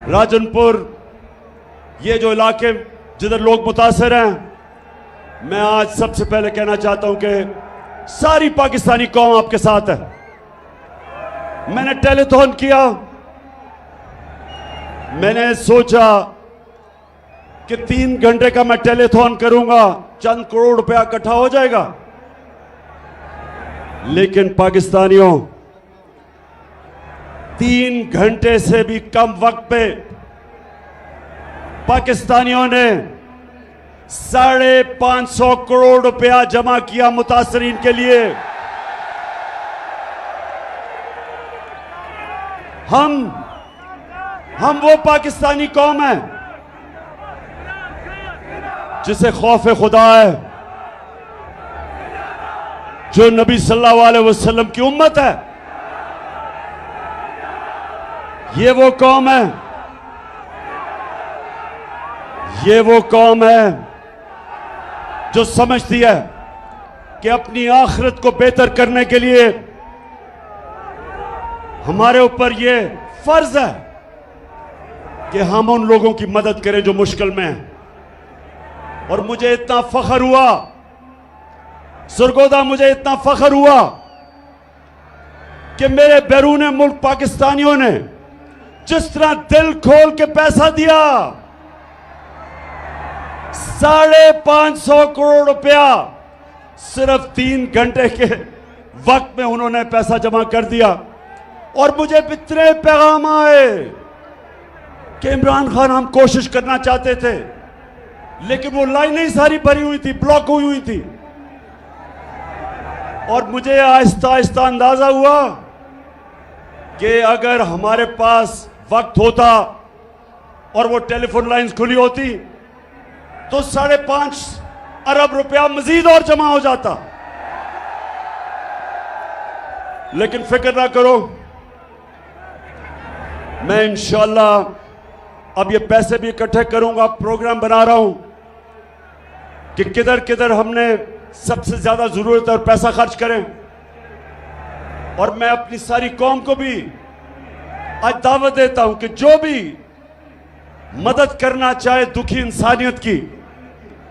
राजनपुर, ये जो इलाके जिधर लोग मुतासर हैं, मैं आज सबसे पहले कहना चाहता हूं कि सारी पाकिस्तानी कौम आपके साथ है। मैंने टेलीथॉन किया, मैंने सोचा कि 3 घंटे का मैं टेलीथॉन करूंगा, चंद करोड़ रुपया इकट्ठा हो जाएगा। लेकिन पाकिस्तानियों, 3 घंटे से भी कम वक्त पे पाकिस्तानियों ने 550 करोड़ रुपया जमा किया मुतासरीन के लिए। हम वो पाकिस्तानी कौम है जिसे खौफ खुदा है, जो नबी सल्लल्लाहु अलैहि वसल्लम की उम्मत है। ये वो कौम है, ये वो कौम है जो समझती है कि अपनी आखिरत को बेहतर करने के लिए हमारे ऊपर ये फर्ज है कि हम उन लोगों की मदद करें जो मुश्किल में हैं। और मुझे इतना फख्र हुआ सरगोदा, मुझे इतना फख्र हुआ कि मेरे बैरून मुल्क पाकिस्तानियों ने जिस तरह दिल खोल के पैसा दिया, 550 करोड़ रुपया सिर्फ 3 घंटे के वक्त में उन्होंने पैसा जमा कर दिया। और मुझे इतने पैगाम आए कि इमरान खान, हम कोशिश करना चाहते थे लेकिन वो लाइनें ही सारी भरी हुई थी, ब्लॉक हुई थी। और मुझे आहिस्ता आहिस्ता अंदाजा हुआ कि अगर हमारे पास वक्त होता और वो टेलीफोन लाइंस खुली होती तो 5.5 अरब रुपया मजीद और जमा हो जाता। लेकिन फिक्र ना करो, मैं इंशाअल्लाह अब ये पैसे भी इकट्ठे करूंगा। प्रोग्राम बना रहा हूं कि किधर किधर हमने सबसे ज्यादा जरूरत है और पैसा खर्च करें। और मैं अपनी सारी कौम को भी आज दावत देता हूं कि जो भी मदद करना चाहे दुखी इंसानियत की,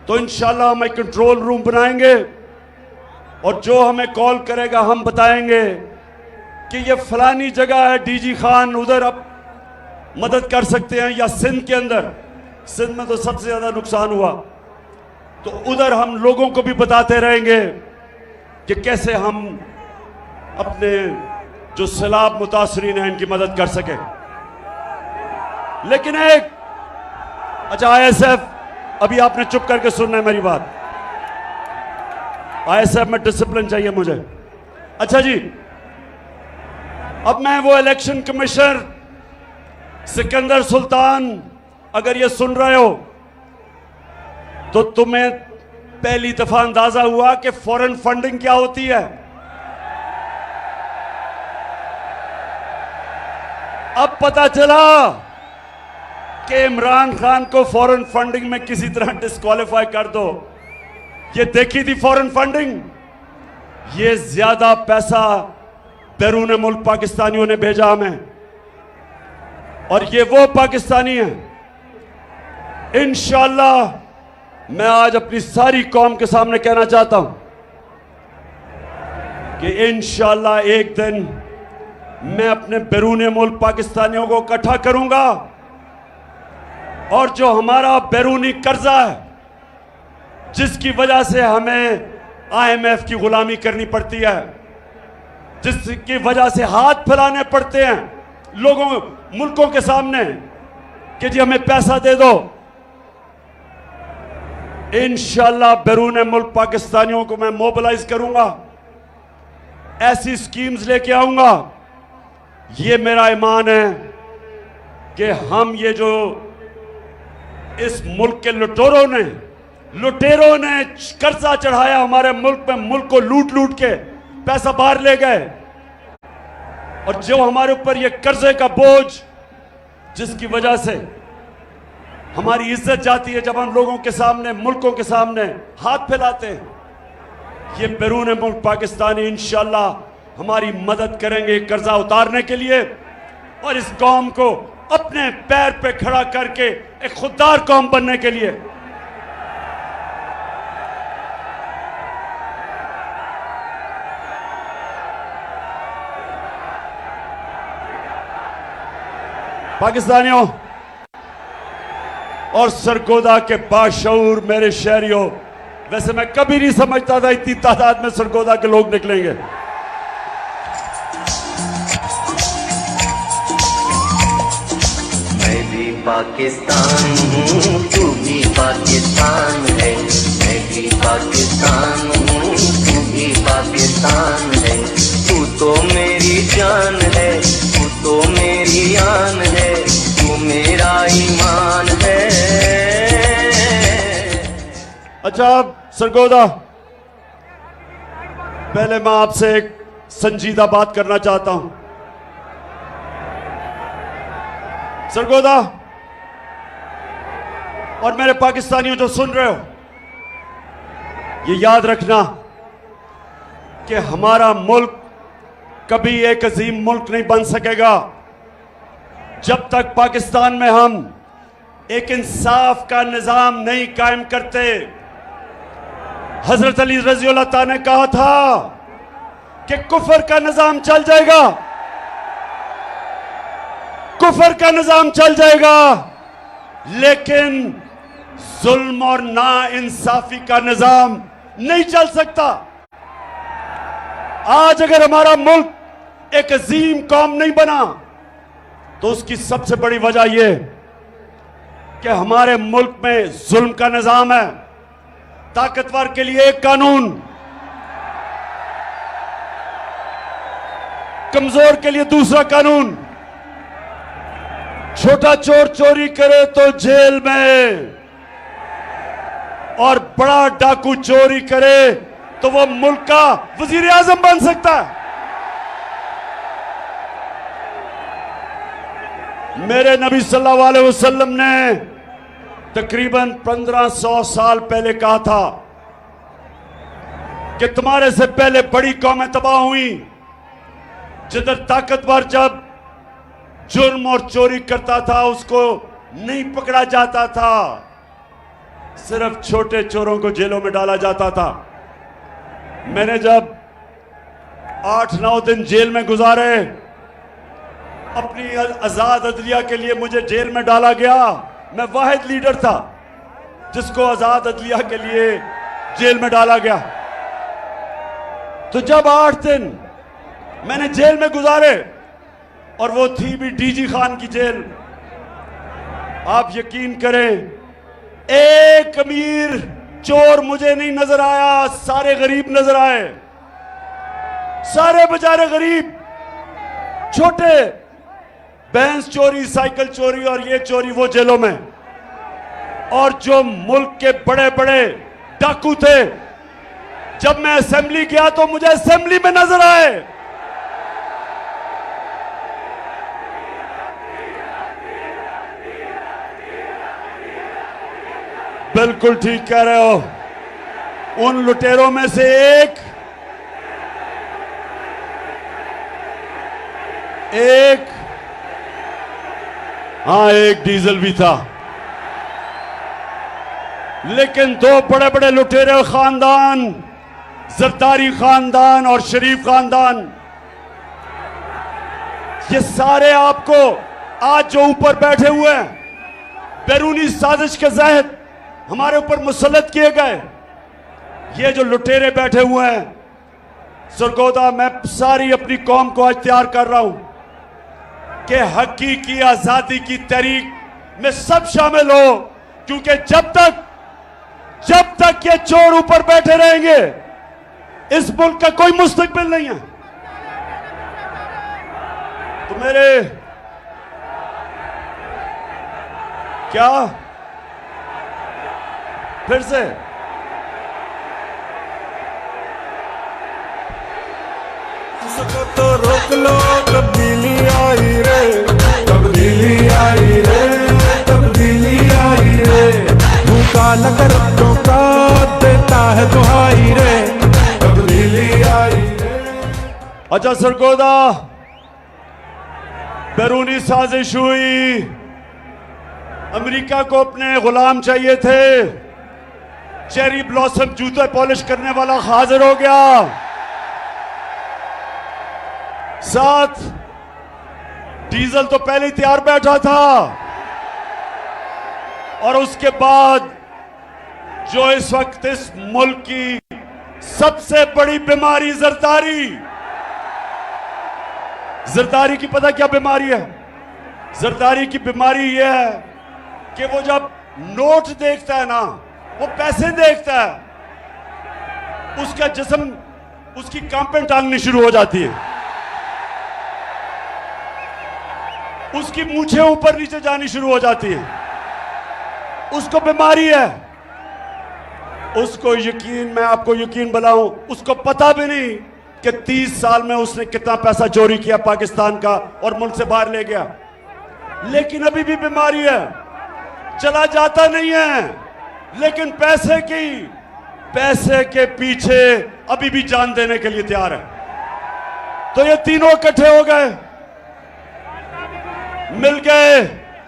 तो इंशाल्लाह हम एक कंट्रोल रूम बनाएंगे और जो हमें कॉल करेगा हम बताएंगे कि ये फलानी जगह है, डीजी खान, उधर आप मदद कर सकते हैं। या सिंध के अंदर, सिंध में तो सबसे ज्यादा नुकसान हुआ, तो उधर हम लोगों को भी बताते रहेंगे कि कैसे हम अपने जो सैलाब मुतासरीन हैं इनकी मदद कर सके। लेकिन एक अच्छा, आईएसएफ, अभी आपने चुप करके सुनना है मेरी बात। आईएसएफ में डिसिप्लिन चाहिए मुझे। अच्छा जी, अब मैं वो इलेक्शन कमिश्नर सिकंदर सुल्तान, अगर ये सुन रहे हो तो तुम्हें पहली दफा अंदाजा हुआ कि फॉरेन फंडिंग क्या होती है। अब पता चला कि इमरान खान को फॉरेन फंडिंग में किसी तरह डिस्क्वालीफाई कर दो। ये देखी थी फॉरेन फंडिंग, ये ज्यादा पैसा बैरून मुल्क पाकिस्तानियों ने भेजा हमें, और ये वो पाकिस्तानी हैं। इंशाअल्लाह मैं आज अपनी सारी कौम के सामने कहना चाहता हूं कि इंशाअल्लाह एक दिन मैं अपने बैरून मुल्क पाकिस्तानियों को इकट्ठा करूंगा, और जो हमारा बैरूनी कर्जा है, जिसकी वजह से हमें आईएमएफ की गुलामी करनी पड़ती है, जिसकी वजह से हाथ फैलाने पड़ते हैं लोगों, मुल्कों के सामने कि जी हमें पैसा दे दो, इंशाअल्लाह बैरून मुल्क पाकिस्तानियों को मैं मोबिलाइज करूंगा, ऐसी स्कीम्स लेके आऊंगा। ये मेरा ईमान है कि हम ये जो इस मुल्क के लुटेरों ने कर्जा चढ़ाया हमारे मुल्क में, मुल्क को लूट लूट के पैसा बाहर ले गए, और जो हमारे ऊपर ये कर्जे का बोझ, जिसकी वजह से हमारी इज्जत जाती है जब हम लोगों के सामने, मुल्कों के सामने हाथ फैलाते हैं। ये बैरून मुल्क पाकिस्तानी इंशाअल्लाह हमारी मदद करेंगे कर्जा उतारने के लिए, और इस कौम को अपने पैर पे खड़ा करके एक खुददार कौम बनने के लिए। पाकिस्तानियों और सरगोदा के बाशऊर मेरे शहरियों, वैसे मैं कभी नहीं समझता था इतनी तादाद में सरगोदा के लोग निकलेंगे। मैं भी पाकिस्तान हूँ, तू भी पाकिस्तान है। मैं भी पाकिस्तान हूँ, तू भी पाकिस्तान है। तू तो मेरी जान है, तू तो मेरी आन है, तू मेरा ईमान है। अच्छा सरगोदा, पहले मैं आपसे एक संजीदा बात करना चाहता हूं। सरगोदा और मेरे पाकिस्तानियों जो सुन रहे हो, ये याद रखना कि हमारा मुल्क कभी एक अजीम मुल्क नहीं बन सकेगा जब तक पाकिस्तान में हम एक इंसाफ का निजाम नहीं कायम करते। हजरत अली रज़ी अल्लाह ताला ने कहा था कि कुफर का निजाम चल जाएगा, कुफर का निजाम चल जाएगा, लेकिन जुल्म और ना इंसाफी का निजाम नहीं चल सकता। आज अगर हमारा मुल्क एक अजीम कौम नहीं बना तो उसकी सबसे बड़ी वजह यह कि हमारे मुल्क में जुल्म का निजाम है। ताकतवर के लिए एक कानून, कमजोर के लिए दूसरा कानून। छोटा चोर चोरी करे तो जेल में, और बड़ा डाकू चोरी करे तो वो मुल्क का वजीर आजम बन सकता है। मेरे नबी सल्लल्लाहु अलैहि वसल्लम ने तकरीबन 1500 साल पहले कहा था कि तुम्हारे से पहले बड़ी कौमें तबाह हुई, जिधर ताकतवर जब जुर्म और चोरी करता था उसको नहीं पकड़ा जाता था, सिर्फ छोटे चोरों को जेलों में डाला जाता था। मैंने जब 8-9 दिन जेल में गुजारे, अपनी आजाद अदलिया के लिए मुझे जेल में डाला गया। मैं वाहिद लीडर था जिसको आजाद अदलिया के लिए जेल में डाला गया। तो जब 8 दिन मैंने जेल में गुजारे, और वो थी भी डीजी खान की जेल, आप यकीन करें एक अमीर चोर मुझे नहीं नजर आया, सारे गरीब नजर आए। सारे बेचारे गरीब, छोटे, भैंस चोरी, साइकिल चोरी और ये चोरी वो जेलों में। और जो मुल्क के बड़े बड़े डाकू थे, जब मैं असेंबली गया तो मुझे असेंबली में नजर आए। बिल्कुल ठीक कह रहे हो। उन लुटेरों में से एक हाँ, एक डीजल भी था। लेकिन दो बड़े बड़े लुटेरे खानदान, जरदारी खानदान और शरीफ खानदान, ये सारे आपको आज जो ऊपर बैठे हुए हैं, बैरूनी साजिश के तहत हमारे ऊपर मुसल्लत किए गए ये जो लुटेरे बैठे हुए हैं। सरगोदा, मैं सारी अपनी कौम को आज तैयार कर रहा हूं कि हकीकी आजादी की तहरीक में सब शामिल हो, क्योंकि जब तक ये चोर ऊपर बैठे रहेंगे, इस मुल्क का कोई मुस्तकबिल नहीं है। तो मेरे क्या फिर से इसको तो रोक लो, तब्दीली आई रे, तब्दीली आई रे, तब्दीली आई रे। भूखा लगर का देता है दुहाई रे, तब्दीली आई रे। अच्छा सरगोदा, बैरूनी साजिश हुई, अमेरिका को अपने गुलाम चाहिए थे, चेरी ब्लॉसम जूते पॉलिश करने वाला हाजिर हो गया, साथ डीजल तो पहले ही तैयार बैठा था, और उसके बाद जो इस वक्त इस मुल्क की सबसे बड़ी बीमारी जरदारी की पता क्या बीमारी है? जरदारी की बीमारी यह है कि वो जब नोट देखता है ना, वो पैसे देखता है, उसका जिस्म, उसकी कांपें टांगनी शुरू हो जाती है, उसकी मूछें ऊपर नीचे जानी शुरू हो जाती है, उसको बीमारी है। उसको यकीन, मैं आपको यकीन बनाऊं, उसको पता भी नहीं कि 30 साल में उसने कितना पैसा चोरी किया पाकिस्तान का और मुल्क से बाहर ले गया, लेकिन अभी भी बीमारी है, चला जाता नहीं है, लेकिन पैसे के पीछे अभी भी जान देने के लिए तैयार है। तो ये तीनों इकट्ठे हो गए, मिल गए,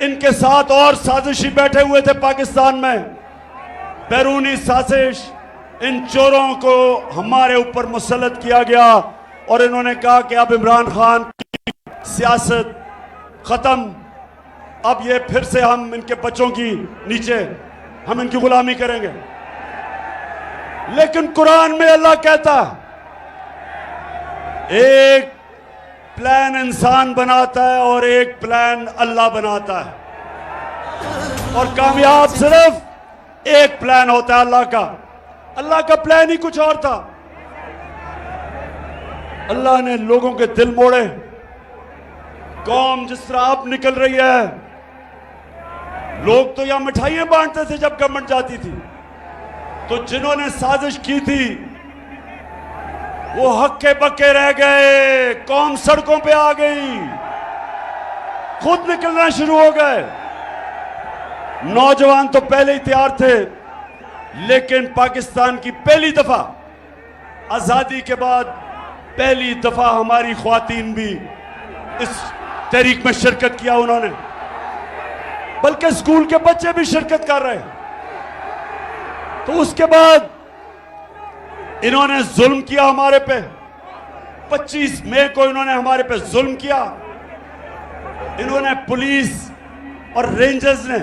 इनके साथ और साजिशी बैठे हुए थे पाकिस्तान में, बैरूनी साजिश, इन चोरों को हमारे ऊपर मुसल्लत किया गया और इन्होंने कहा कि अब इमरान खान की सियासत खत्म, अब ये फिर से हम इनके बच्चों की नीचे हम इनकी गुलामी करेंगे। लेकिन कुरान में अल्लाह कहता, एक प्लान इंसान बनाता है और एक प्लान अल्लाह बनाता है, और कामयाब सिर्फ एक प्लान होता है अल्लाह का। अल्लाह का प्लान ही कुछ और था। अल्लाह ने लोगों के दिल मोड़े, कौम जिस तरह अब निकल रही है, लोग तो यहां मिठाइयां बांटते थे जब गवर्नमेंट जाती थी, तो जिन्होंने साजिश की थी वो हक्के बक्के रह गए, कौम सड़कों पे आ गई, खुद निकलना शुरू हो गए। नौजवान तो पहले ही तैयार थे, लेकिन पाकिस्तान की पहली दफा आजादी के बाद पहली दफा हमारी ख्वातीन भी इस तहरीक में शिरकत किया उन्होंने, बल्कि स्कूल के बच्चे भी शिरकत कर रहे हैं। तो उसके बाद इन्होंने जुल्म किया हमारे पे, 25 मई को इन्होंने हमारे पे जुल्म किया। इन्होंने पुलिस और रेंजर्स ने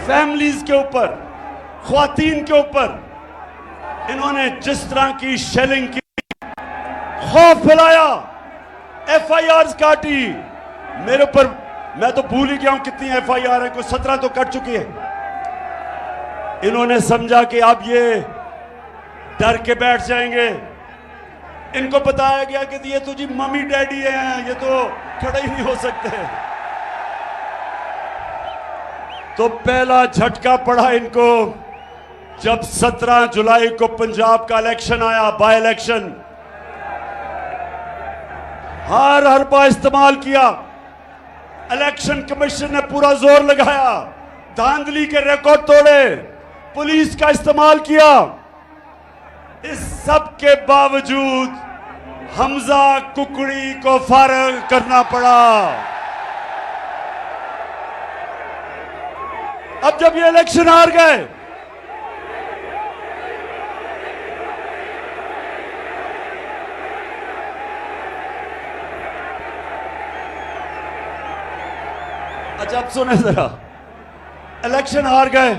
फैमिलीज के ऊपर, ख्वातीन के ऊपर इन्होंने जिस तरह की शेलिंग की, खौफ फैलाया, FIRs काटी मेरे ऊपर, मैं तो भूल ही गया हूं कितनी FIR है, कोई 17 तो कट चुकी है। इन्होंने समझा कि अब ये डर के बैठ जाएंगे। इनको बताया गया कि ये तो जी मम्मी डैडी हैं, ये तो खड़े ही नहीं हो सकते। तो पहला झटका पड़ा इनको जब 17 जुलाई को पंजाब का इलेक्शन आया, बाय इलेक्शन। हर हरबा इस्तेमाल किया, इलेक्शन कमीशन ने पूरा जोर लगाया, धांधली के रिकॉर्ड तोड़े, पुलिस का इस्तेमाल किया। इस सब के बावजूद हमजा कुकड़ी को फारग करना पड़ा। अब जब ये इलेक्शन हार गए, अच्छा अब सुने जरा, इलेक्शन हार गए,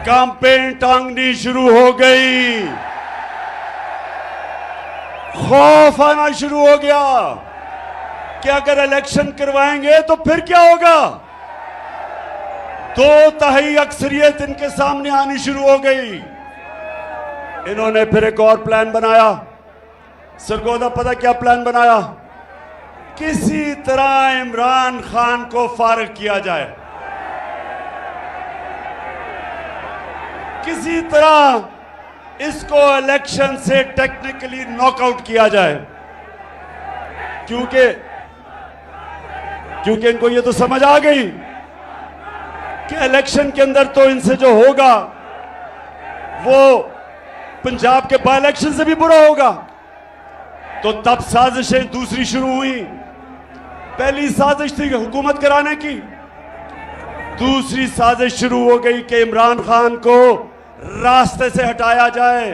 कैंपेन टांगनी शुरू हो गई, खौफ आना शुरू हो गया कि अगर इलेक्शन करवाएंगे तो फिर क्या होगा। 2/3 अक्सरियत इनके सामने आनी शुरू हो गई। इन्होंने फिर एक और प्लान बनाया, सरगोदा पता क्या प्लान बनाया? किसी तरह इमरान खान को फारिग किया जाए, किसी तरह इसको इलेक्शन से टेक्निकली नॉकआउट किया जाए, क्योंकि इनको ये तो समझ आ गई कि इलेक्शन के अंदर तो इनसे जो होगा वो पंजाब के बाय इलेक्शन से भी बुरा होगा। तो तब साजिशें दूसरी शुरू हुई पहली साजिश थी हुकूमत कराने की। दूसरी साजिश शुरू हो गई कि इमरान खान को रास्ते से हटाया जाए।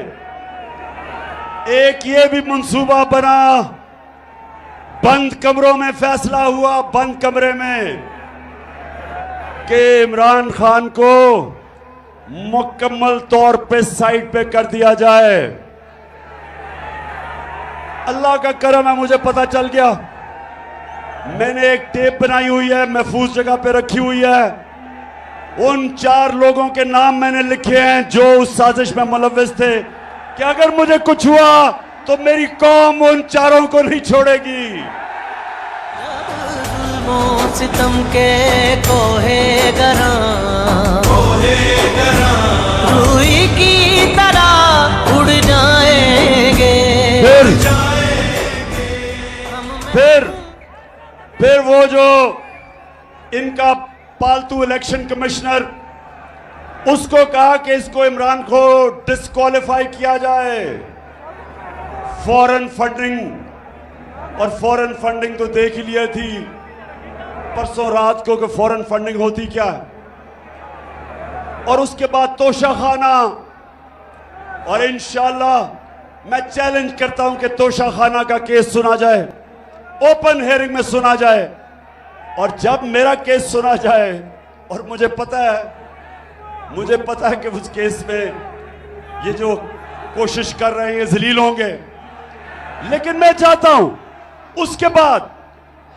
एक ये भी मंसूबा बना, बंद कमरों में फैसला हुआ, बंद कमरे में, कि इमरान खान को मुकम्मल तौर पे साइड पे कर दिया जाए। अल्लाह का करम है, मुझे पता चल गया। मैंने एक टेप बनाई हुई है, महफूज जगह पे रखी हुई है। उन 4 लोगों के नाम मैंने लिखे हैं जो उस साजिश में मुलव्विस थे, कि अगर मुझे कुछ हुआ तो मेरी कौम उन 4 को नहीं छोड़ेगी। सितम के कोहे गरा रूई की तरह उड़ जाएंगे। फिर वो जो इनका पालतू इलेक्शन कमिश्नर, उसको कहा कि इसको इमरान को डिस्क्वालीफाई किया जाए। फॉरेन फंडिंग, और फॉरेन फंडिंग तो देख ही लिया थी परसों रात को कि फॉरेन फंडिंग होती क्या है। और उसके बाद तोशाखाना, और इंशाल्लाह मैं चैलेंज करता हूं कि तोशाखाना का केस सुना जाए, ओपन हेयरिंग में सुना जाए। और जब मेरा केस सुना जाए, और मुझे पता है कि उस केस में ये जो कोशिश कर रहे हैं जलील होंगे, लेकिन मैं चाहता हूं उसके बाद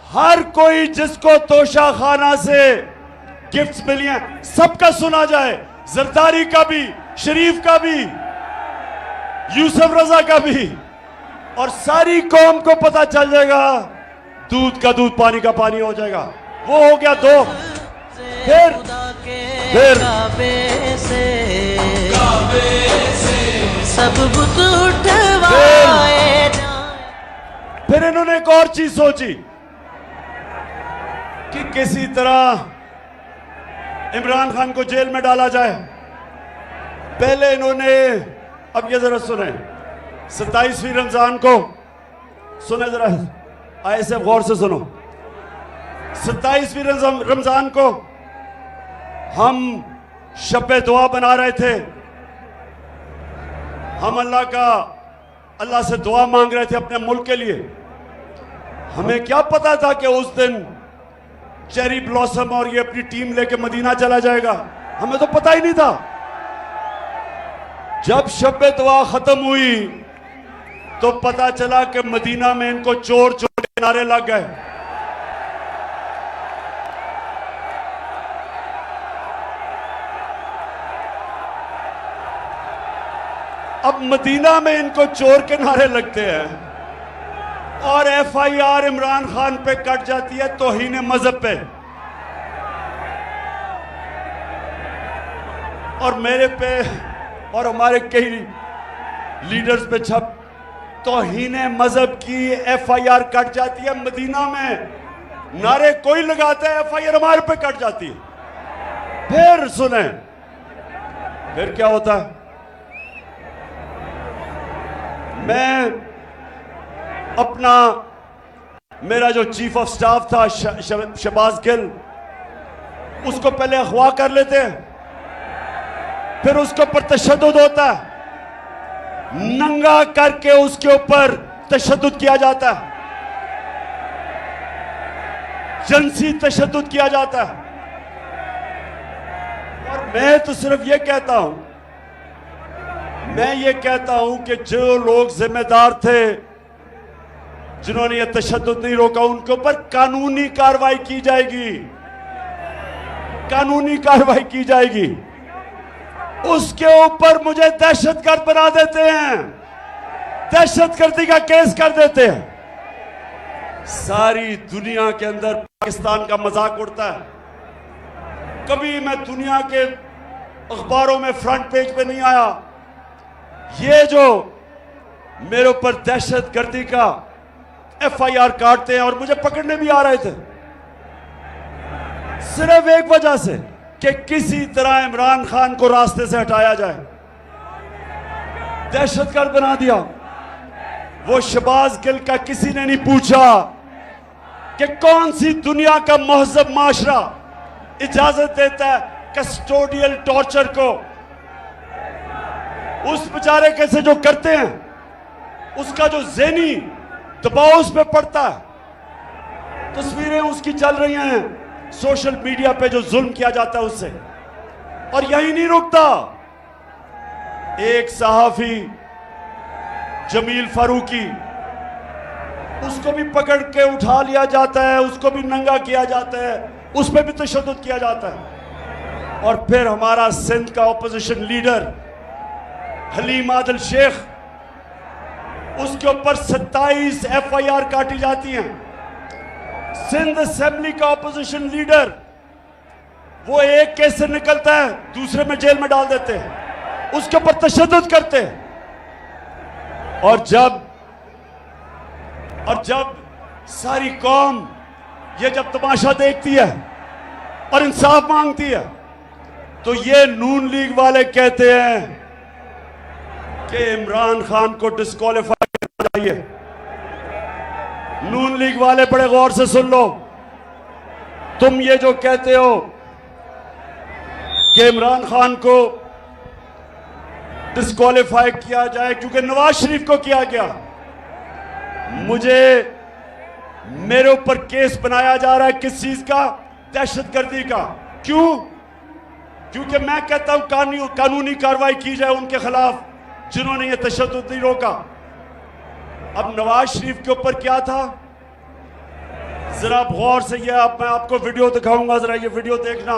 हर कोई जिसको तोशाखाना से गिफ्ट्स मिली हैं सबका सुना जाए, जरदारी का भी, शरीफ का भी, यूसुफ रजा का भी, और सारी कौम को पता चल जाएगा, दूध का दूध पानी का पानी हो जाएगा। वो हो गया 2। फिर सब बुत उठवाए। फिर इन्होंने एक और चीज सोची कि किसी तरह इमरान खान को जेल में डाला जाए। पहले इन्होंने, अब ये जरा सुने, 27वीं रमजान को सुने, जरा ऐसे गौर से सुनो। 27वीं रमजान को हम शब दुआ बना रहे थे। हम अल्लाह से दुआ मांग रहे थे अपने मुल्क के लिए। हमें क्या पता था कि उस दिन चेरी ब्लॉसम और ये अपनी टीम लेके मदीना चला जाएगा, हमें तो पता ही नहीं था। जब शब दुआ खत्म हुई तो पता चला कि मदीना में इनको चोर चोर के नारे लग गए। अब मदीना में इनको चोर के नारे लगते हैं और FIR इमरान खान पे कट जाती है तौहीन मजहब पे। और मेरे पे और हमारे कई लीडर्स पे छप तौहीन मजहब की FIR कट जाती है। मदीना में नारे कोई लगाता है, FIR हमारे पे कट जाती है। फिर सुने, फिर क्या होता है। मैं अपना, मेरा जो चीफ ऑफ स्टाफ था शहबाज गिल, उसको पहले अगवा कर लेते हैं, फिर उसके ऊपर तशद्दुद होता है, नंगा करके उसके ऊपर तशद्दुद किया जाता है, जिनसी तशद्दुद किया जाता है। और मैं तो सिर्फ ये कहता हूं, मैं ये कहता हूं कि जो लोग जिम्मेदार थे, जिन्होंने ये तशद्दुद नहीं रोका, उनके ऊपर कानूनी कार्रवाई की जाएगी, कानूनी कार्रवाई की जाएगी। उसके ऊपर मुझे दहशतगर्द बना देते हैं, दहशतगर्दी का केस कर देते हैं। सारी दुनिया के अंदर पाकिस्तान का मजाक उड़ता है। कभी मैं दुनिया के अखबारों में फ्रंट पेज पे नहीं आया। ये जो मेरे ऊपर दहशतगर्दी का FIR काटते हैं और मुझे पकड़ने भी आ रहे थे, सिर्फ एक वजह से कि किसी तरह इमरान खान को रास्ते से हटाया जाए, दहशतगर्द बना दिया। वो शहबाज गिल का किसी ने नहीं पूछा कि कौन सी दुनिया का महजब माशरा इजाजत देता है कस्टोडियल टॉर्चर को। उस बेचारे कैसे जो करते हैं उसका जो ज़हनी दबाव उस पर पड़ता है। तस्वीरें उसकी चल रही हैं सोशल मीडिया पे जो जुल्म किया जाता है उससे। और यही नहीं रुकता, एक सहाफी जमील फारूकी उसको भी पकड़ के उठा लिया जाता है, उसको भी नंगा किया जाता है, उस पर भी तशद्दुद किया जाता है। और फिर हमारा सिंध का ऑपोजिशन लीडर हलीम आदिल शेख, उसके ऊपर 27 FIR काटी जाती हैं। सिंध असेंबली का ऑपोजिशन लीडर, वो एक केस से निकलता है दूसरे में जेल में डाल देते हैं, उसके ऊपर तशद्दुद करते हैं। और जब सारी कौम ये जब तमाशा देखती है और इंसाफ मांगती है, तो ये नून लीग वाले कहते हैं कि इमरान खान को डिस्क्वालीफाई करना चाहिए। नून लीग वाले बड़े गौर से सुन लो, तुम ये जो कहते हो कि इमरान खान को डिस्क्वालीफाई किया जाए क्योंकि नवाज शरीफ को किया गया, मेरे ऊपर केस बनाया जा रहा है किस चीज का? दहशतगर्दी का। क्यों? क्योंकि मैं कहता हूं कानूनी कार्रवाई की जाए उनके खिलाफ जिन्होंने ये तशद्दुद नहीं रोका। अब नवाज शरीफ के ऊपर क्या था, जरा गौर से ये मैं आपको वीडियो दिखाऊंगा, जरा ये वीडियो देखना।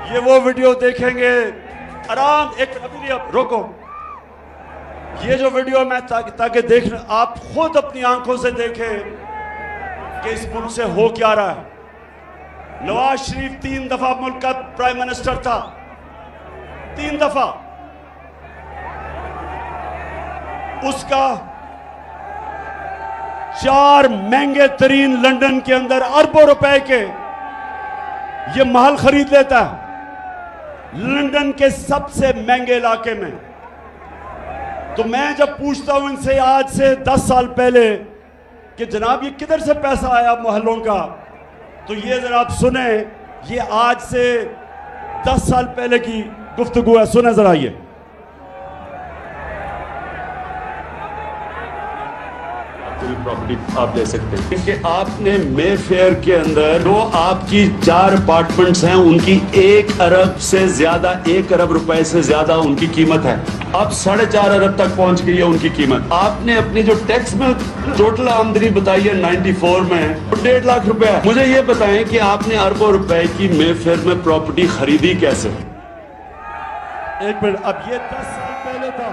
ये वो वीडियो देखेंगे आराम, एक अभी अब रोको, ये जो वीडियो मैं ताकि देखना आप खुद अपनी आंखों से देखें कि इस मुल्क से हो क्या रहा है। नवाज शरीफ 3 दफा मुल्क का प्राइम मिनिस्टर था, 3 दफा। उसका 4 महंगे तरीन लंदन के अंदर अरबों रुपए के ये महल खरीद लेता है, लंदन के सबसे महंगे इलाके में। तो मैं जब पूछता हूं इनसे आज से 10 साल पहले कि जनाब ये किधर से पैसा आया महलों का, तो ये जरा आप सुने, ये आज से 10 साल पहले की गुफ्तगू है, सुने जरा ये। प्रॉपर्टी आप ले सकते हैं क्योंकि आपने मे फेयर के अंदर जो आपकी 4 अपार्टमेंट्स हैं उनकी 1 अरब से ज्यादा, 1 अरब रुपए से ज्यादा उनकी कीमत है। अब 4.5 अरब तक पहुंच गई है उनकी कीमत। आपने अपनी जो टैक्स में टोटल आमदनी बताई है 94 में 1.5 लाख रुपए है। मुझे ये बताएं कि आपने अरबों रुपए की मे फेयर में प्रॉपर्टी खरीदी कैसे? एक मिनट, अब ये 10 साल पहले था,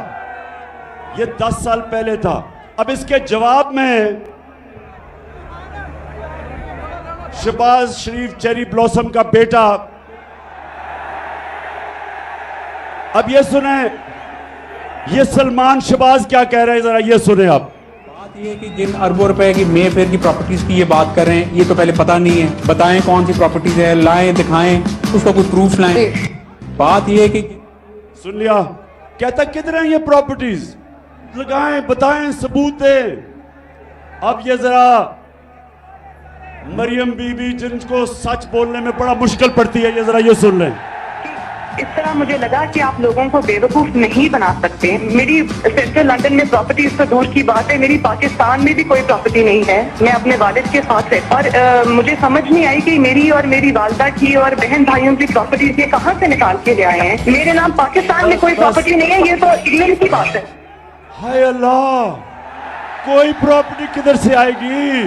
ये 10 साल पहले था। अब इसके जवाब में शहबाज शरीफ चेरी ब्लॉसम का बेटा, अब ये सुने, ये सलमान शहबाज क्या कह रहे हैं, जरा ये सुने आप। बात ये है कि जिन अरबों रुपए की मे फेयर की प्रॉपर्टीज की ये बात कर रहे हैं, ये तो पहले पता नहीं है। बताएं कौन सी प्रॉपर्टीज है, लाएं, दिखाएं, उसका कोई प्रूफ लाएं। बात ये है कि सुन लिया, कहता किधर है ये प्रॉपर्टीज, लगाएं, बताएं, सबूत दें। अब ये जरा मरियम बीबी जिनको सच बोलने में बड़ा मुश्किल पड़ती है, ये जरा ये सुन लें। इस तरह मुझे लगा कि आप लोगों को बेवकूफ नहीं बना सकते। मेरी सेंट्रल लंदन में प्रॉपर्टीज तो दूर की बात है, मेरी पाकिस्तान में भी कोई प्रॉपर्टी नहीं है। मैं अपने वालिद के साथ है और मुझे समझ नहीं आई कि मेरी और मेरी वालदा की और बहन भाइयों की प्रॉपर्टीज ये कहाँ से निकाल के ले आए हैं। मेरे नाम पाकिस्तान में कोई प्रॉपर्टी नहीं है, ये तो इंग्लैंड की बात है। हाय अल्लाह, कोई प्रॉपर्टी किधर से आएगी?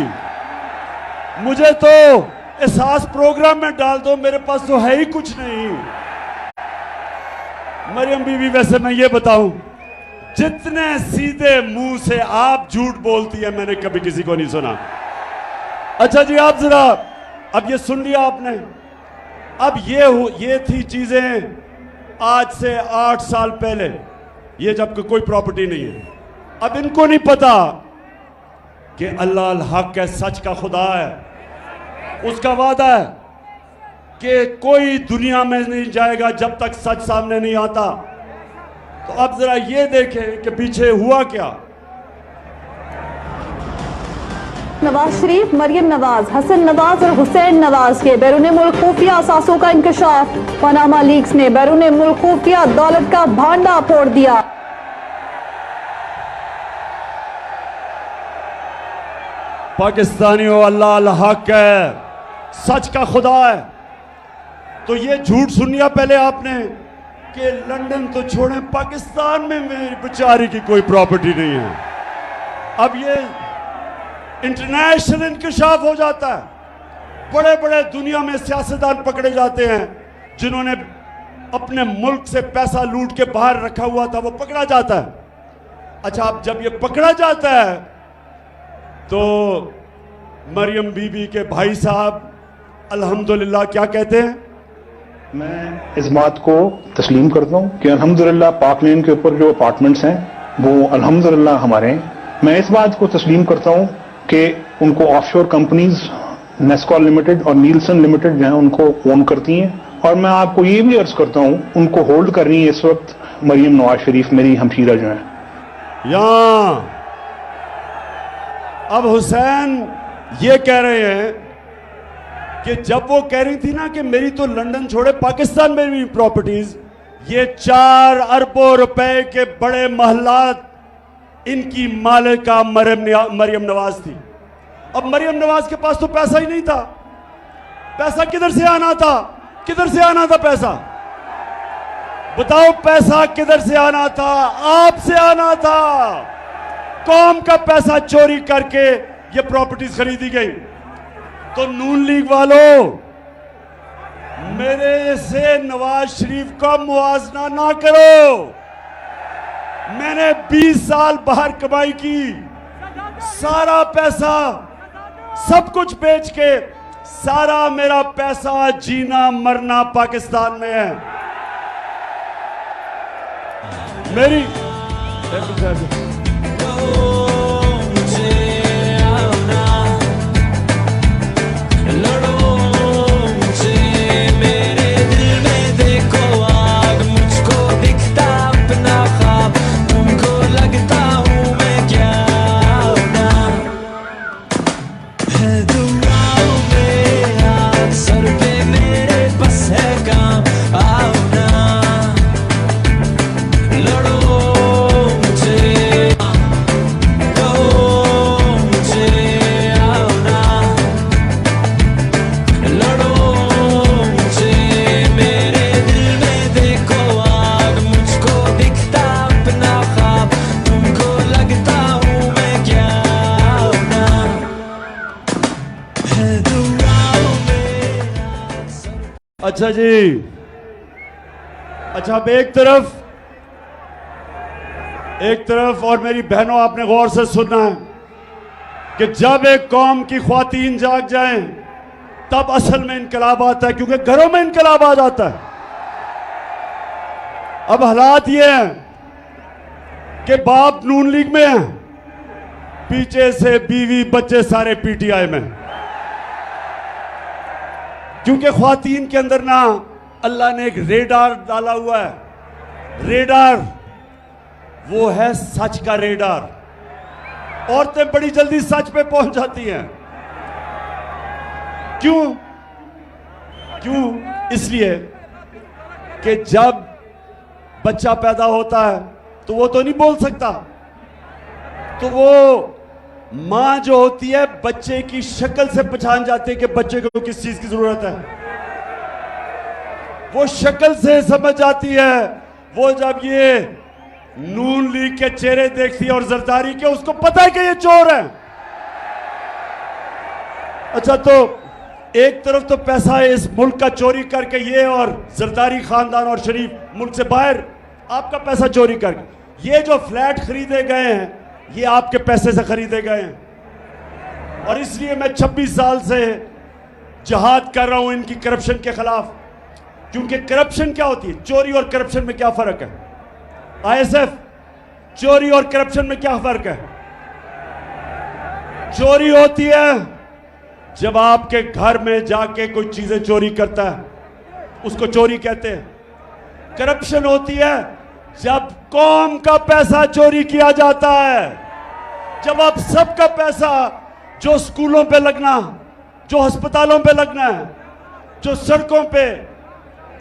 मुझे तो एहसास प्रोग्राम में डाल दो, मेरे पास तो है ही कुछ नहीं। मरियम बीवी, वैसे मैं ये बताऊं, जितने सीधे मुंह से आप झूठ बोलती है मैंने कभी किसी को नहीं सुना। अच्छा जी, आप जरा अब ये सुन लिया आपने। अब ये थी चीजें आज से 8 साल पहले, ये जबकि कोई प्रॉपर्टी नहीं है। अब इनको नहीं पता कि अल्लाह अल हक है, सच का खुदा है, उसका वादा है कि कोई दुनिया में नहीं जाएगा जब तक सच सामने नहीं आता। तो अब जरा ये देखें कि पीछे हुआ क्या। नवाज शरीफ, मरियम नवाज, हसन नवाज और हुसैन नवाज के बैरून मुल्क खुफिया असासों का इंकशाफ। पनामा लीक्स ने बैरून मुल्क खुफिया दौलत का भांडा फोड़ दिया। पाकिस्तानियों, अल्लाह अल हक है, सच का खुदा है। तो ये झूठ सुनिया पहले आपने कि लंदन तो छोड़ें, पाकिस्तान में मेरी बेचारी की कोई प्रॉपर्टी नहीं है। अब ये इंटरनेशनल इंकशाफ हो जाता है। बड़े बड़े दुनिया में सियासतदान पकड़े जाते हैं जिन्होंने अपने मुल्क से पैसा लूट के बाहर रखा हुआ था, वो पकड़ा जाता है। अच्छा, अब जब ये पकड़ा जाता है तो मरियम बीबी के भाई साहब अल्हम्दुलिल्लाह क्या कहते हैं? मैं इस बात को तस्लीम करता हूँ कि अल्हम्दुलिल्लाह पाक लेन के ऊपर जो अपार्टमेंट्स हैं वो अल्हम्दुलिल्लाह हमारे हैं। मैं इस बात को तस्लीम करता हूँ कि उनको ऑफशोर कंपनीज नेस्कॉल लिमिटेड और नीलसन लिमिटेड जो है उनको ओन करती हैं। और मैं आपको ये भी अर्ज करता हूँ उनको होल्ड कर रही है इस वक्त मरियम नवाज शरीफ, मेरी हमशीरा जो है। यहाँ अब हुसैन ये कह रहे हैं कि जब वो कह रही थी ना कि मेरी तो लंदन छोड़े पाकिस्तान में भी प्रॉपर्टीज, ये 4 अरबों रुपए के बड़े महलात इनकी मालिका मरियम नवाज थी। अब मरियम नवाज के पास तो पैसा ही नहीं था। पैसा किधर से आना था? किधर से आना था पैसा? बताओ, पैसा किधर से आना था? आपसे आना था। कौम का पैसा चोरी करके ये प्रॉपर्टीज खरीदी गई। तो नून लीग वालों, मेरे से नवाज शरीफ का मुआवजा ना करो। मैंने 20 साल बाहर कमाई की, सारा पैसा सब कुछ बेच के, सारा मेरा पैसा जीना मरना पाकिस्तान में है। मेरी अच्छा जी, अच्छा अब एक तरफ और मेरी बहनों, आपने गौर से सुनना है कि जब एक कौम की ख्वातीन जाग जाएं तब असल में इनकलाब आता है, क्योंकि घरों में इनकलाब आ जाता है। अब हालात ये हैं कि बाप नून लीग में है, पीछे से बीवी बच्चे सारे पीटीआई में, क्योंकि ख्वातीन के अंदर ना अल्लाह ने एक रेडार डाला हुआ है। रेडार वो है सच का रेडार। औरतें बड़ी जल्दी सच पे पहुंच जाती हैं। क्यों? इसलिए कि जब बच्चा पैदा होता है तो वो तो नहीं बोल सकता, तो वो मां जो होती है बच्चे की शक्ल से पहचान जाती है कि बच्चे को किस चीज की जरूरत है। वो शक्ल से समझ जाती है। वो जब ये नून लीग के चेहरे देखती है और जरदारी के, उसको पता है कि ये चोर है। अच्छा, तो एक तरफ तो पैसा है इस मुल्क का चोरी करके, ये और जरदारी खानदान और शरीफ मुल्क से बाहर आपका पैसा चोरी करके, ये जो फ्लैट खरीदे गए हैं ये आपके पैसे से खरीदे गए हैं। और इसलिए मैं 26 साल से जहाद कर रहा हूं इनकी करप्शन के खिलाफ। क्योंकि करप्शन क्या होती है? चोरी और करप्शन में क्या फर्क है? आईएसएफ, चोरी और करप्शन में क्या फर्क है? चोरी होती है जब आपके घर में जाके कोई चीजें चोरी करता है, उसको चोरी कहते हैं। करप्शन होती है जब कौम का पैसा चोरी किया जाता है, जब आप सबका पैसा जो स्कूलों पे लगना, जो अस्पतालों पे लगना है, जो सड़कों पे,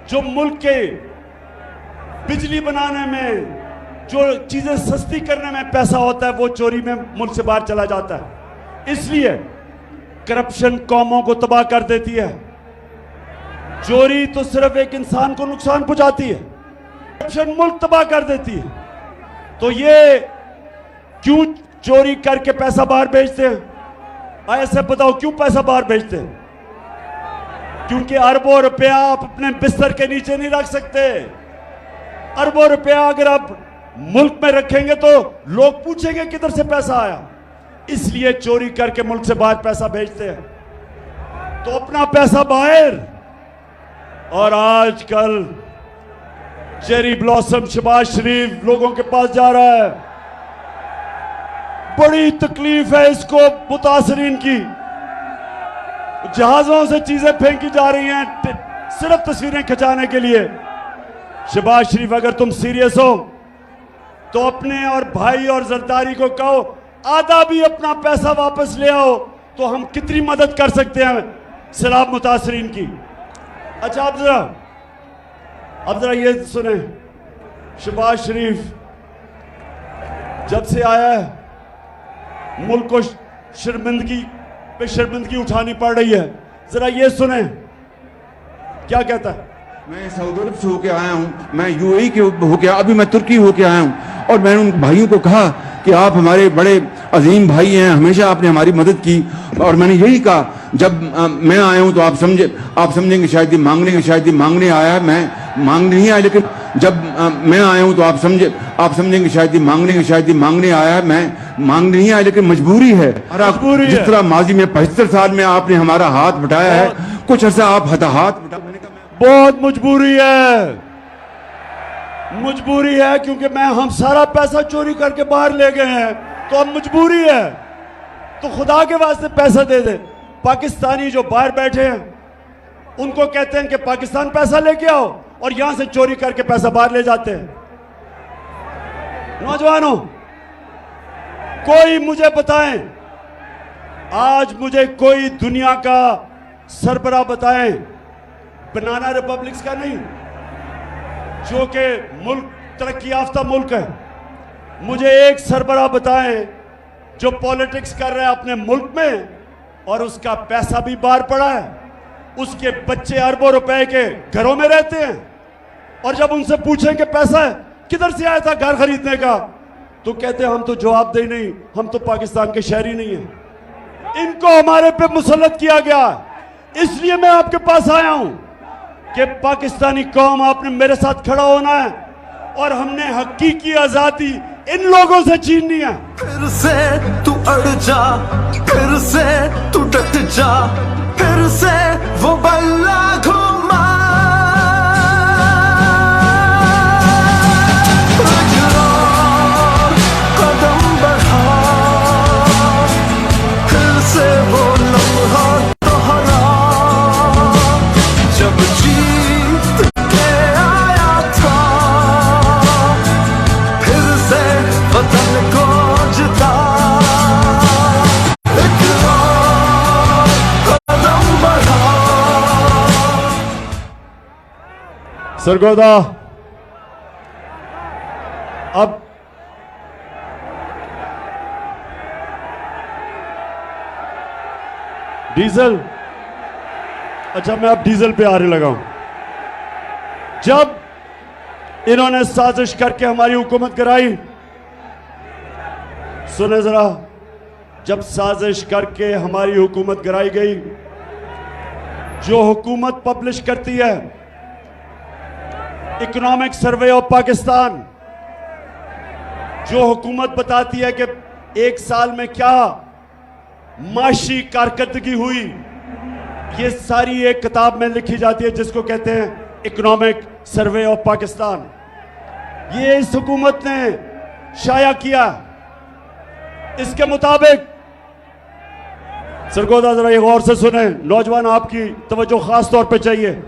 जो मुल्क के बिजली बनाने में, जो चीजें सस्ती करने में पैसा होता है, वो चोरी में मुल्क से बाहर चला जाता है। इसलिए करप्शन कौमों को तबाह कर देती है। चोरी तो सिर्फ एक इंसान को नुकसान पहुंचाती है, करप्शन मुल्क तबाह कर देती है। तो ये क्यों चोरी करके पैसा बाहर भेजते हैं? ऐसे बताओ क्यों पैसा बाहर भेजते हैं? क्योंकि अरबों रुपया आप अपने बिस्तर के नीचे नहीं रख सकते। अरबों रुपया अगर आप मुल्क में रखेंगे तो लोग पूछेंगे किधर से पैसा आया। इसलिए चोरी करके मुल्क से बाहर पैसा भेजते हैं, तो अपना पैसा बाहर। और आजकल चेरी ब्लॉसम शहबाज शरीफ लोगों के पास जा रहा है। बड़ी तकलीफ है इसको मुतासरीन की। जहाजों से चीजें फेंकी जा रही हैं सिर्फ तस्वीरें खिंचाने के लिए। शहबाज शरीफ, अगर तुम सीरियस हो तो अपने और भाई और जरदारी को कहो आधा भी अपना पैसा वापस ले आओ, तो हम कितनी मदद कर सकते हैं सैलाब मुतासरीन की। अच्छा, अब जरा ये सुने, शहबाज शरीफ जब से आया है मुल्क को शर्मिंदगी पे शर्मिंदगी उठानी पड़ रही है। जरा ये सुने क्या कहता है। मैं सऊदी अरब से होके आया हूँ, मैं यूएई के होके, अभी मैं तुर्की होके आया हूँ, और मैंने उन भाइयों को कहा कि आप हमारे बड़े अजीम भाई हैं, हमेशा आपने हमारी मदद की। और मैंने यही कहा, जब मैं आया हूँ तो आप समझेंगे शायद ये मांगने आया, मैं मांगने नहीं आया, लेकिन जब मैं आया हूँ तो आप समझेंगे शायद ये मांगने आया, मैं मांगने नहीं आया, लेकिन मजबूरी है। जिस तरह माजी में 75 साल में आपने हमारा हाथ बटाया है, कुछ अर्सा आप हाथ बटा। बहुत मजबूरी है क्योंकि हम सारा पैसा चोरी करके बाहर ले गए हैं, तो अब मजबूरी है। तो खुदा के वास्ते पैसा दे दे। पाकिस्तानी जो बाहर बैठे हैं उनको कहते हैं कि पाकिस्तान पैसा लेके आओ, और यहां से चोरी करके पैसा बाहर ले जाते हैं। नौजवानों, कोई मुझे बताएं, आज मुझे कोई दुनिया का सरबराह बताएं, बनाना रिपब्लिक्स का नहीं, जो कि मुल्क तरक्की याफ्ता मुल्क है, मुझे एक सरबराह बताएं जो पॉलिटिक्स कर रहा है अपने मुल्क में और उसका पैसा भी बाहर पड़ा है, उसके बच्चे अरबों रुपए के घरों में रहते हैं, और जब उनसे पूछें कि पैसा किधर से आया था घर खरीदने का, तो कहते हैं हम तो जवाबदेही नहीं, हम तो पाकिस्तान के शहरी नहीं हैं। इनको हमारे पे मुसल्लत किया गया, इसलिए मैं आपके पास आया हूं कि पाकिस्तानी कौम, आपने मेरे साथ खड़ा होना है, और हमने हकीकी आजादी इन लोगों से छीननी है। फिर से तू अड़ जा, फिर से तू डट जा, फिर से वो बल्ला घुमा। कदम बढ़ा, फिर से वो लम्हा दोहरा, जब जीत के आया था, फिर से वतन को जिता। एक और कदम बढ़ा। सरगोदा, अब डीजल, अच्छा मैं अब डीजल पे आरे लगाऊं। जब इन्होंने साजिश करके हमारी हुकूमत गिराई, सुने जरा, जब साजिश करके हमारी हुकूमत गिराई गई, जो हुकूमत पब्लिश करती है इकोनॉमिक सर्वे ऑफ पाकिस्तान, जो हुकूमत बताती है कि एक साल में क्या माशी कारकर्दगी हुई, ये सारी एक किताब में लिखी जाती है जिसको कहते हैं इकोनॉमिक सर्वे ऑफ पाकिस्तान। ये इस हुकूमत ने शाया किया। इसके मुताबिक, सरगोदा जरा ये गौर से सुने, नौजवान आपकी तवज्जो खास तौर पे चाहिए।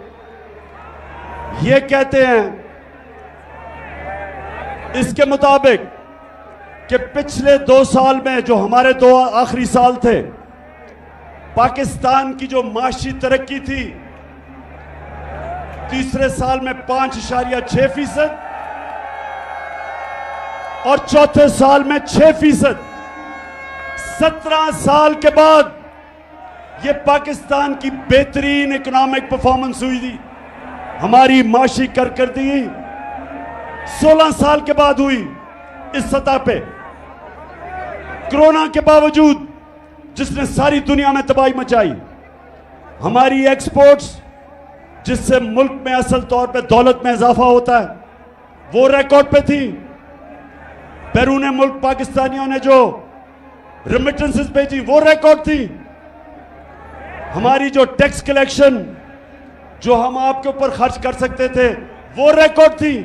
ये कहते हैं इसके मुताबिक कि पिछले 2 साल में जो हमारे 2 आखिरी साल थे, पाकिस्तान की जो माशी तरक्की थी, तीसरे साल में 5.6% और चौथे साल में 6%। 17 साल के बाद ये पाकिस्तान की बेहतरीन इकोनॉमिक परफॉर्मेंस हुई थी। हमारी माशी कारकर्दगी 16 साल के बाद हुई इस सतह पे। कोरोना के बावजूद, जिसने सारी दुनिया में तबाही मचाई, हमारी एक्सपोर्ट्स, जिससे मुल्क में असल तौर पे दौलत में इजाफा होता है, वो रिकॉर्ड पे थी। बैरून मुल्क पाकिस्तानियों ने जो रेमिटेंसेस भेजी, वो रिकॉर्ड थी। हमारी जो टैक्स कलेक्शन, जो हम आपके ऊपर खर्च कर सकते थे, वो रिकॉर्ड थी।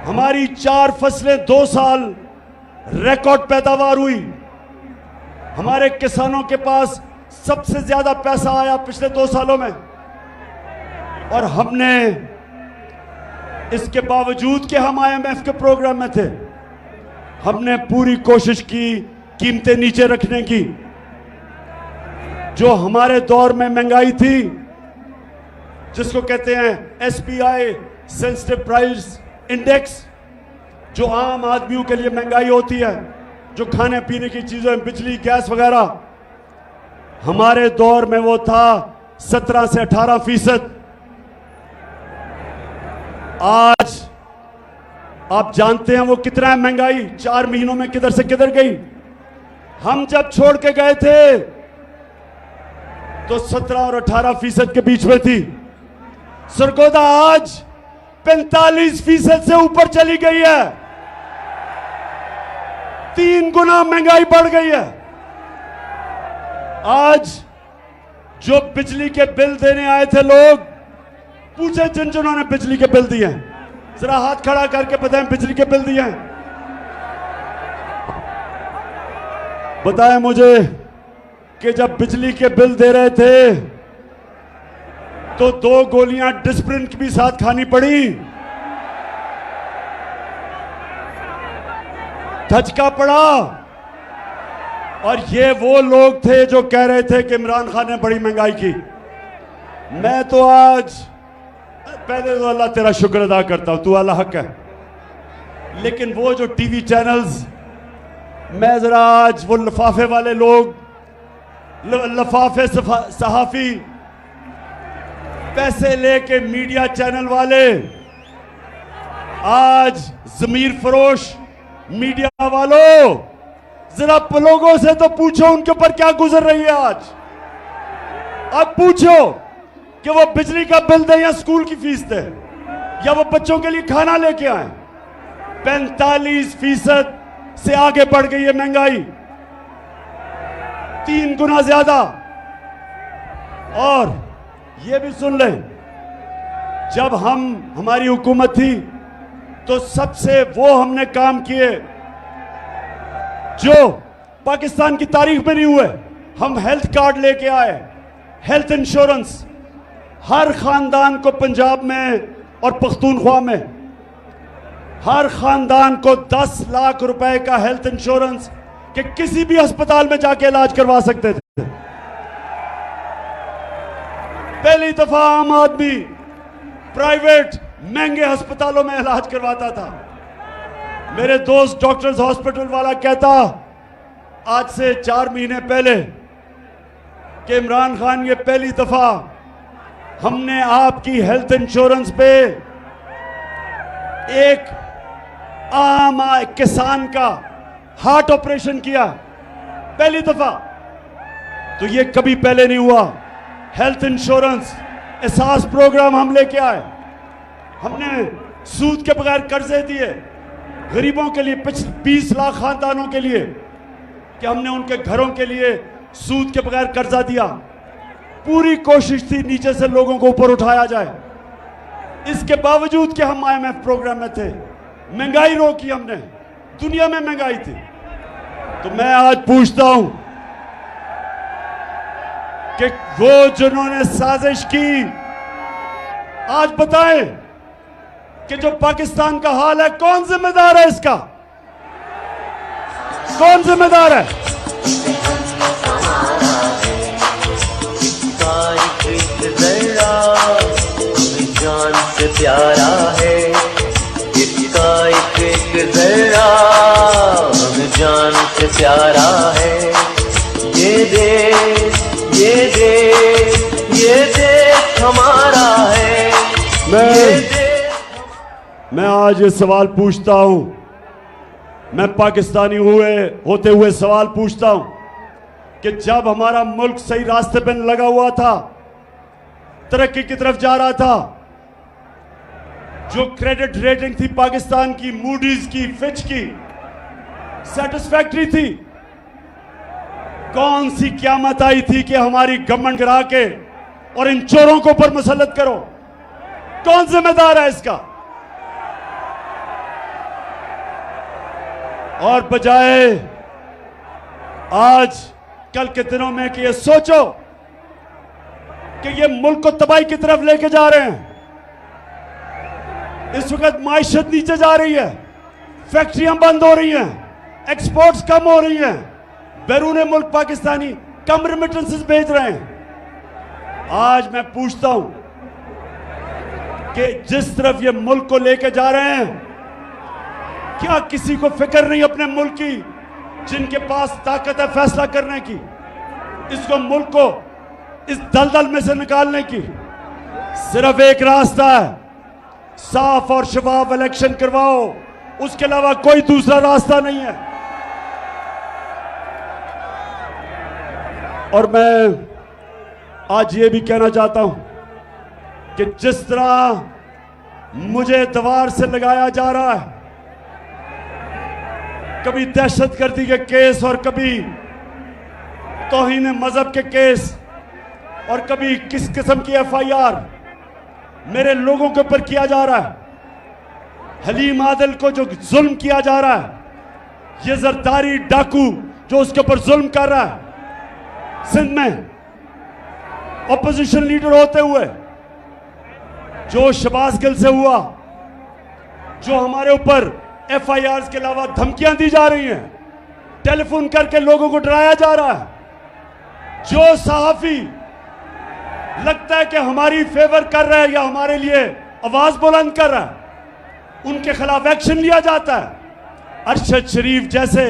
हमारी 4 फसलें 2 साल रिकॉर्ड पैदावार हुई। हमारे किसानों के पास सबसे ज्यादा पैसा आया पिछले 2 सालों में। और हमने, इसके बावजूद कि हम IMF के प्रोग्राम में थे, हमने पूरी कोशिश की कीमतें नीचे रखने की। जो हमारे दौर में महंगाई थी, जिसको कहते हैं SPI सेंसिटिव प्राइस इंडेक्स, जो आम आदमियों के लिए महंगाई होती है, जो खाने पीने की चीजें, बिजली, गैस वगैरह, हमारे दौर में वो था 17 से 18%। आज आप जानते हैं वो कितना है महंगाई, 4 महीनों में किधर से किधर गई। हम जब छोड़ के गए थे तो 17 और 18% के बीच में थी। सरगोदा आज 45% से ऊपर चली गई है। 3 गुना महंगाई बढ़ गई है। आज जो बिजली के बिल देने आए थे लोग, पूछे जिन्होंने बिजली के बिल दिए हैं, जरा हाथ खड़ा करके बताएं बिजली के बिल दिए हैं। बताएं मुझे कि जब बिजली के बिल दे रहे थे तो 2 गोलियां डिस्प्रिन की भी साथ खानी पड़ी, धचका पड़ा। और ये वो लोग थे जो कह रहे थे कि इमरान खान ने बड़ी महंगाई की। मैं तो आज पहले तो अल्लाह तेरा शुक्र अदा करता हूं, तू अल्लाह हक है। लेकिन वो जो टीवी चैनल्स, मैं जरा आज वो लिफाफे वाले लोग, लिफाफे सहाफी, पैसे लेके मीडिया चैनल वाले, आज जमीर फरोश मीडिया वालों, जरा लोगों से तो पूछो उनके ऊपर क्या गुजर रही है आज। अब पूछो कि वो बिजली का बिल दे या स्कूल की फीस दे या वो बच्चों के लिए खाना लेके आए। 45% से आगे बढ़ गई है महंगाई, 3 गुना ज्यादा। और ये भी सुन लें, जब हमारी हुकूमत थी तो सबसे वो हमने काम किए जो पाकिस्तान की तारीख में नहीं हुए। हम हेल्थ कार्ड लेके आए, हेल्थ इंश्योरेंस हर खानदान को, पंजाब में और पख्तूनख्वा में हर खानदान को 10 लाख रुपए का हेल्थ इंश्योरेंस, कि किसी भी अस्पताल में जाके इलाज करवा सकते थे। पहली दफा आम आदमी प्राइवेट महंगे अस्पतालों में इलाज करवाता था। मेरे दोस्त डॉक्टर्स हॉस्पिटल वाला कहता आज से 4 महीने पहले कि इमरान खान, ये पहली दफा हमने आपकी हेल्थ इंश्योरेंस पे एक आम किसान का हार्ट ऑपरेशन किया, पहली दफा। तो ये कभी पहले नहीं हुआ। हेल्थ इंश्योरेंस एहसास प्रोग्राम हम लेके आए। हमने सूद के बगैर कर्जे दिए गरीबों के लिए, 20 लाख खानदानों के लिए, कि हमने उनके घरों के लिए सूद के बगैर कर्जा दिया। पूरी कोशिश थी नीचे से लोगों को ऊपर उठाया जाए। इसके बावजूद कि हम IMF प्रोग्राम में थे, महंगाई रोकी हमने, दुनिया में महंगाई थी। तो मैं आज पूछता हूं कि वो जिन्होंने साजिश की, आज बताएं कि जो पाकिस्तान का हाल है, कौन जिम्मेदार है इसका? कौन जिम्मेदार है? जान से प्यारा है, इसका एक जरा हमें जान से प्यारा है। ये देश हमारा है। मैं आज ये सवाल पूछता हूं, मैं पाकिस्तानी होते हुए सवाल पूछता हूं कि जब हमारा मुल्क सही रास्ते पे लगा हुआ था, तरक्की की तरफ जा रहा था, जो क्रेडिट रेटिंग थी पाकिस्तान की, मूडीज की, फिच की, सेटिस्फैक्टरी थी, कौन सी क़यामत आई थी कि हमारी गवर्नमेंट गिरा के और इन चोरों को ऊपर मुसल्लत करो? कौन जिम्मेदार है इसका? और बजाय आज कल के दिनों में कि ये सोचो कि ये मुल्क को तबाही की तरफ लेके जा रहे हैं। इस वक्त माइशत नीचे जा रही है, फैक्ट्रियां बंद हो रही हैं, एक्सपोर्ट्स कम हो रही हैं, बैरून मुल्क पाकिस्तानी कम रेमिटेंसेस भेज रहे हैं। आज मैं पूछता हूं कि जिस तरफ ये मुल्क को लेके जा रहे हैं, क्या किसी को फिक्र नहीं अपने मुल्क की, जिनके पास ताकत है फैसला करने की, इसको मुल्क को इस दलदल में से निकालने की? सिर्फ एक रास्ता है, साफ और शफाफ इलेक्शन करवाओ, उसके अलावा कोई दूसरा रास्ता नहीं है। और मैं आज ये भी कहना चाहता हूं कि जिस तरह मुझे दीवार से लगाया जा रहा है, कभी दहशतगर्दी के केस और कभी तौहीन मजहब के केस और कभी किस किस्म की FIR मेरे लोगों के ऊपर किया जा रहा है। हलीम आदिल को जो जुल्म किया जा रहा है, ये जरदारी डाकू जो उसके ऊपर जुल्म कर रहा है, सिंध में ऑपोजिशन लीडर होते हुए, जो शहबाज गिल से हुआ, जो हमारे ऊपर FIRs के अलावा धमकियां दी जा रही हैं, टेलीफोन करके लोगों को डराया जा रहा है, जो सहाफी लगता है कि हमारी फेवर कर रहा है या हमारे लिए आवाज बुलंद कर रहा है, उनके खिलाफ एक्शन लिया जाता है। अरशद शरीफ जैसे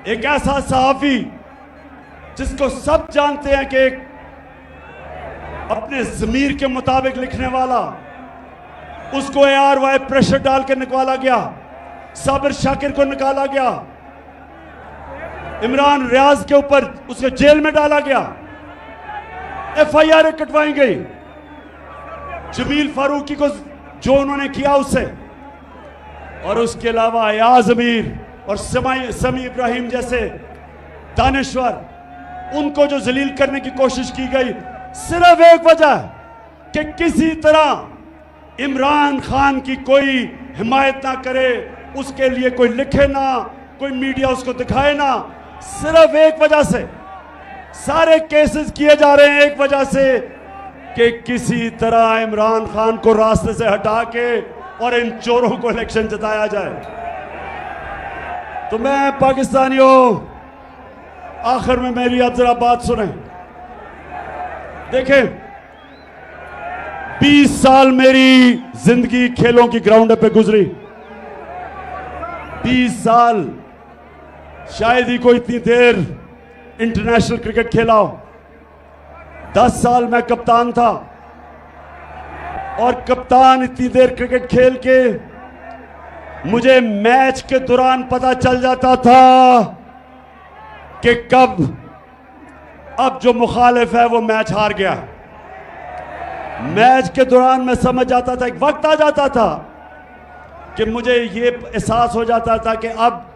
एक ऐसा सहाफी जिसको सब जानते हैं कि एक अपने ज़मीर के मुताबिक लिखने वाला, उसको ARY प्रेशर डाल के निकाला गया, साबिर शाकिर को निकाला गया, इमरान रियाज के ऊपर उसको जेल में डाला गया, FIR कटवाई गई, जमील फारूकी को जो उन्होंने किया उससे, और उसके अलावा अयाज अमीर और समी इब्राहिम जैसे दानिश्वर, उनको जो जलील करने की कोशिश की गई, सिर्फ एक वजह कि किसी तरह इमरान खान की कोई हिमायत ना करे, उसके लिए कोई लिखे ना, कोई मीडिया उसको दिखाए ना। सिर्फ एक वजह से सारे केसेस किए जा रहे हैं, एक वजह से कि किसी तरह इमरान खान को रास्ते से हटा के और इन चोरों को इलेक्शन जिताया जाए। तो मैं पाकिस्तानियों, आखिर में मेरी अब जरा बात सुने। देखें, 20 साल मेरी जिंदगी खेलों की ग्राउंड पे गुजरी। 20 साल, शायद ही कोई इतनी देर इंटरनेशनल क्रिकेट खेला हो। 10 साल मैं कप्तान था, और कप्तान इतनी देर क्रिकेट खेल के मुझे मैच के दौरान पता चल जाता था कि कब अब जो मुखालिफ है वो मैच हार गया। मैच के दौरान मैं समझ जाता था, एक वक्त आ जाता था कि मुझे ये एहसास हो जाता था कि अब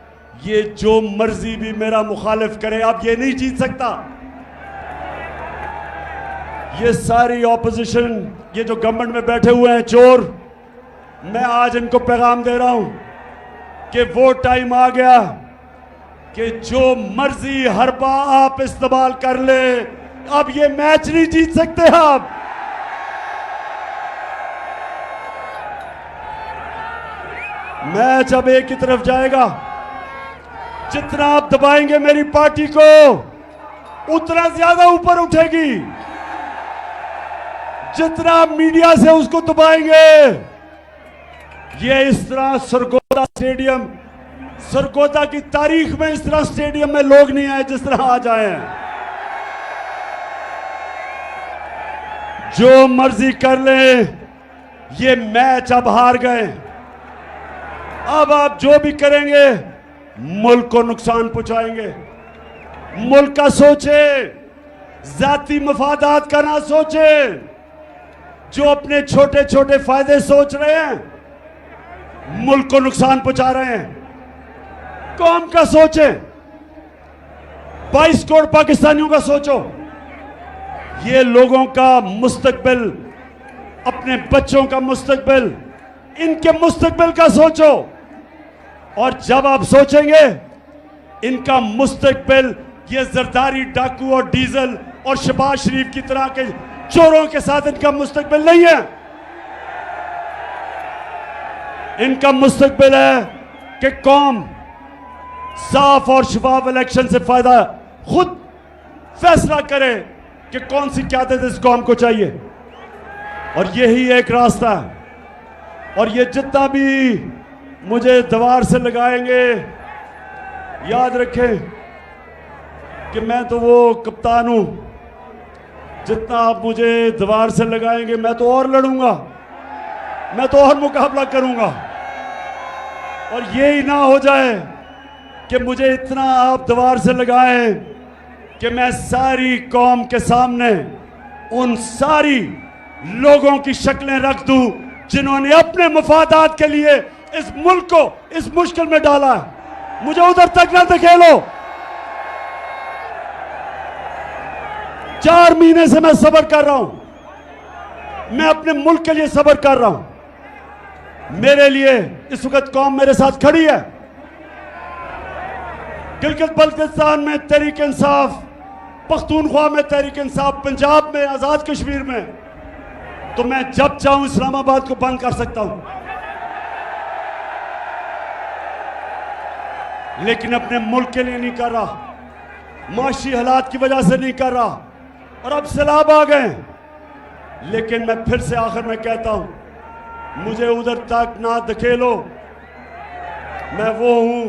ये जो मर्जी भी मेरा मुखालिफ करे, अब ये नहीं जीत सकता। ये सारी ऑपोजिशन, ये जो गवर्नमेंट में बैठे हुए हैं चोर, मैं आज इनको पैगाम दे रहा हूं कि वो टाइम आ गया कि जो मर्जी हरबा आप इस्तेमाल कर ले, अब ये मैच नहीं जीत सकते आप। मैच अब एक ही तरफ जाएगा। जितना आप दबाएंगे मेरी पार्टी को, उतना ज्यादा ऊपर उठेगी। जितना आप मीडिया से उसको दबाएंगे, ये इस तरह सरगोदा स्टेडियम, सरगोदा की तारीख में इस तरह स्टेडियम में लोग नहीं आए जिस तरह आज आए हैं। जो मर्जी कर ले, ये मैच अब हार गए। अब आप जो भी करेंगे मुल्क को नुकसान पहुंचाएंगे। मुल्क का सोचे, जाती मफादात का ना सोचे। जो अपने छोटे छोटे फायदे सोच रहे हैं, मुल्क को नुकसान पहुंचा रहे हैं। कौम का सोचे, 22 करोड़ पाकिस्तानियों का सोचो। ये लोगों का मुस्तकबिल, अपने बच्चों का मुस्तकबिल, इनके मुस्तकबिल का सोचो। और जब आप सोचेंगे इनका मुस्तकबिल ये जरदारी, डाकू और डीजल और शहबाज शरीफ की तरह के चोरों के साथ इनका मुस्तकबिल नहीं है। इनका मुस्तकबिल है कि कौम साफ और शफाफ इलेक्शन से फायदा खुद फैसला करे कि कौन सी क़यादत इस कौम को चाहिए। और यही एक रास्ता है। और ये जितना भी मुझे दीवार से लगाएंगे, याद रखें कि मैं तो वो कप्तान हूं। जितना आप मुझे दीवार से लगाएंगे, मैं तो और लड़ूंगा, मैं तो और मुकाबला करूंगा। और यही ना हो जाए कि मुझे इतना आप दीवार से लगाएं कि मैं सारी कौम के सामने उन सारी लोगों की शक्लें रख दूं जिन्होंने अपने मफादात के लिए इस मुल्क को इस मुश्किल में डाला है। मुझे उधर तक ना धकेलो। 4 महीने से मैं सब्र कर रहा हूं। मैं अपने मुल्क के लिए सब्र कर रहा हूं। मेरे लिए इस वक्त कौम मेरे साथ खड़ी है। गिलगित बल्तिस्तान में तहरीक इंसाफ, पख्तूनख्वा में तहरीक इंसाफ, पंजाब में, आजाद कश्मीर में, तो मैं जब चाहूं इस्लामाबाद को बंद कर सकता हूं। लेकिन अपने मुल्क के लिए नहीं कर रहा, माशी हालात की वजह से नहीं कर रहा। और अब सैलाब आ गए। लेकिन मैं फिर से आखिर में कहता हूं, मुझे उधर तक ना धकेलो। मैं वो हूं,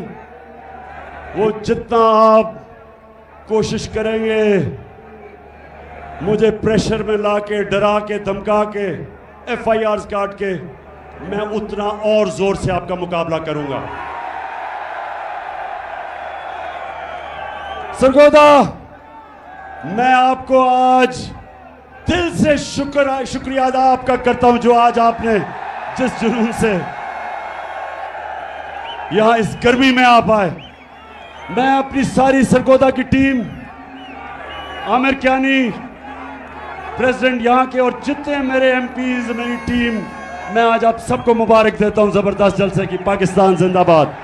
वो जितना आप कोशिश करेंगे मुझे प्रेशर में लाके, डरा के, धमका के, FIRs काट के, मैं उतना और जोर से आपका मुकाबला करूंगा। सरगोदा, मैं आपको आज दिल से शुक्रिया अदा आपका करता हूं, जो आज आपने जिस जुनून से यहां इस गर्मी में आप आए। मैं अपनी सारी सरगोदा की टीम, आमिर कियानी प्रेसिडेंट यहाँ के, और जितने मेरे MPs, मेरी टीम, मैं आज आप सबको मुबारक देता हूं जबरदस्त जलसे की। पाकिस्तान जिंदाबाद।